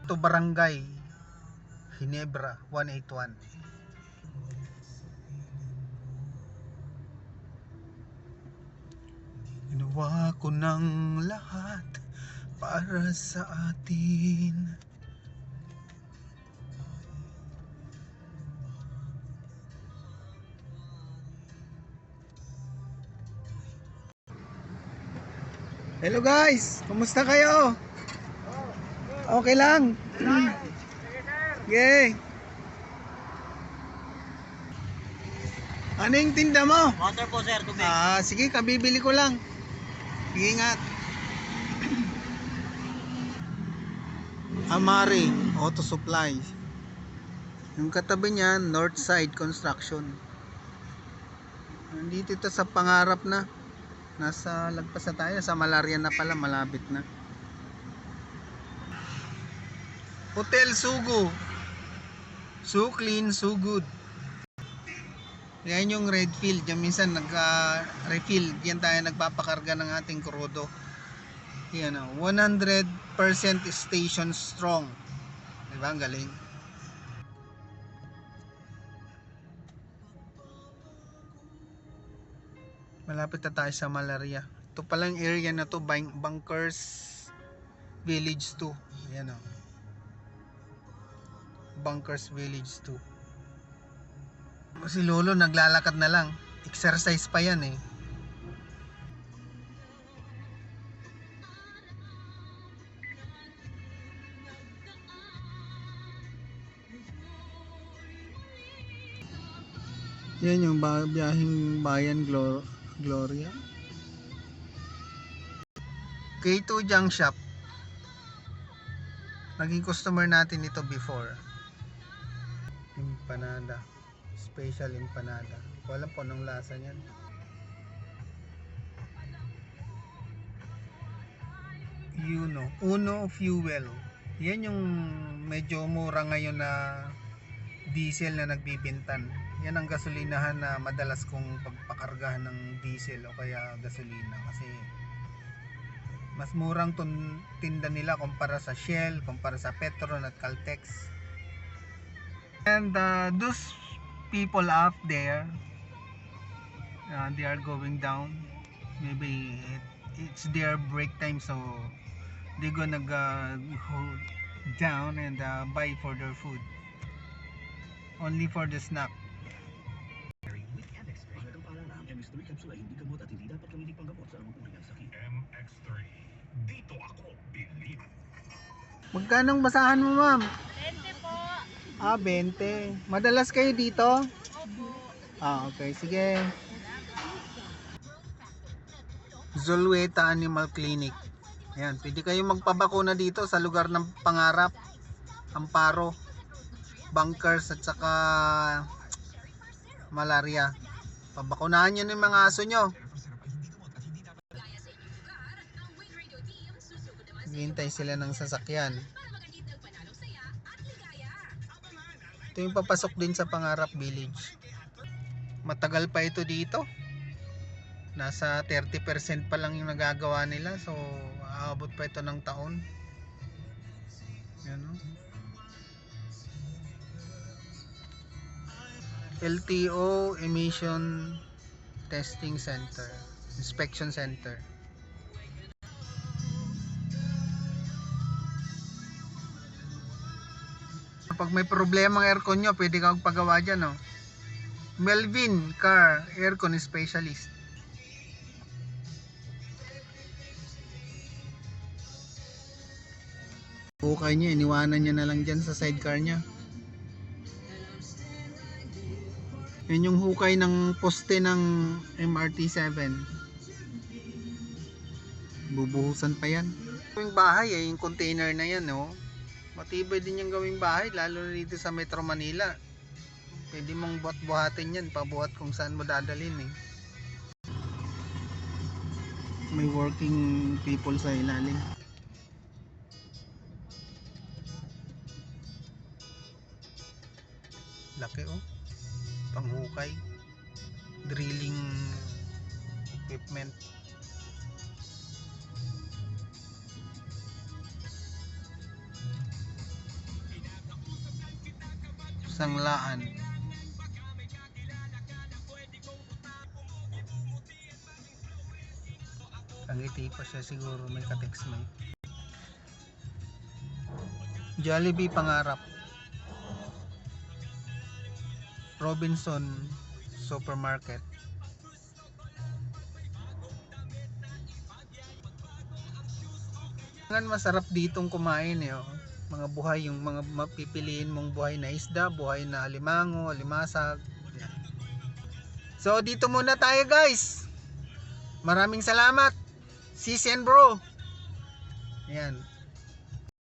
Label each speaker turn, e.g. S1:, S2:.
S1: Alto Barangay, Ginebra 181. Ginawa ko ng lahat para sa atin. Hello guys, kumusta kayo? Okay lang. Yay. Ano yung tinda mo?
S2: Water po sir, tubig.
S1: Sige, kabibili ko lang. Ingat. Amari Auto Supply. Yung katabi niya, Northside Construction. Nandito ito sa Pangarap na. Nasa lagpas na tayo, sa Malaria na pala, malapit na. Hotel Sugo. So clean, so good. Yan yung Redfield. Yan minsan nag-refill. Yan tayo nagpapakarga ng ating krudo. Yan o. 100% station strong. Diba? Ang galing. Malapit na tayo sa Malaria. Ito palang area na to, Bunkers Village 2. Ayan o. Bunkers Village 2. Si Lolo naglalakad na lang. Exercise pa yan eh. Yan yung biyaheng bayan Gloria. K2 Junk Shop. Naging customer natin ito before. Empanada. Special empanada. Walang po anong lasa niyan. Uno Fuel. Yan yung medyo mura ngayon na diesel na nagbibintan. Yan ang gasolinahan na madalas kong pagpakargahan ng diesel o kaya gasolina kasi mas murang tinda nila kumpara sa Shell, kumpara sa Petron at Caltex. And those people up there, they are going down. Maybe it's their break time, so they're gonna go down and buy for their food. Only for the snack.
S3: MX3 capsule ay hindi gamot at hindi dapat gamitin panggamot sa anumang uri ng sakit. MX3. Dito ako believe.
S1: Magkano ang basahan mo, ma'am?
S4: 20 po.
S1: 20. Madalas kayo dito?
S4: Opo.
S1: Okay. Sige. Zulueta Animal Clinic. Ayan. Pwede kayo magpabakuna dito sa lugar ng Pangarap, Amparo, Bunkers at saka Malaria. Pabakunahan nyo ng mga aso nyo. Hihintay sila ng sasakyan. Ito yung papasok din sa Pangarap Village. Matagal pa ito dito. Nasa 30% pa lang yung nagagawa nila. So aabot pa ito ng taon. Yan o. LTO Emission Testing Center, Inspection Center. Pag may problema ang aircon nyo, pwede kang magpagawa dyan, no? Melvin Car Aircon Specialist. Hukay niya, iniwanan niya na lang dyan sa sidecar niya. Yan yung hukay ng poste ng MRT7. Bubuhusan pa yan. Yung bahay yung container na yan, no? Matibay din yung gawing bahay, lalo na dito sa Metro Manila. Pwede mong buhat-buhatin yan, pabuhat kung saan mo dadalhin eh. May working people sa ilalim. Laki oh. Panghukay, drilling equipment. Sanglaan. Angiti pa siya siguro, may ka-text may. Jollibee Pangarap. Robinson Supermarket. Masarap ditong kumain eh. Oh. Mga buhay, yung mga mapipiliin mong buhay na isda, buhay na alimango, alimasag. Yan. So dito muna tayo guys. Maraming salamat. Sis and bro. Yan.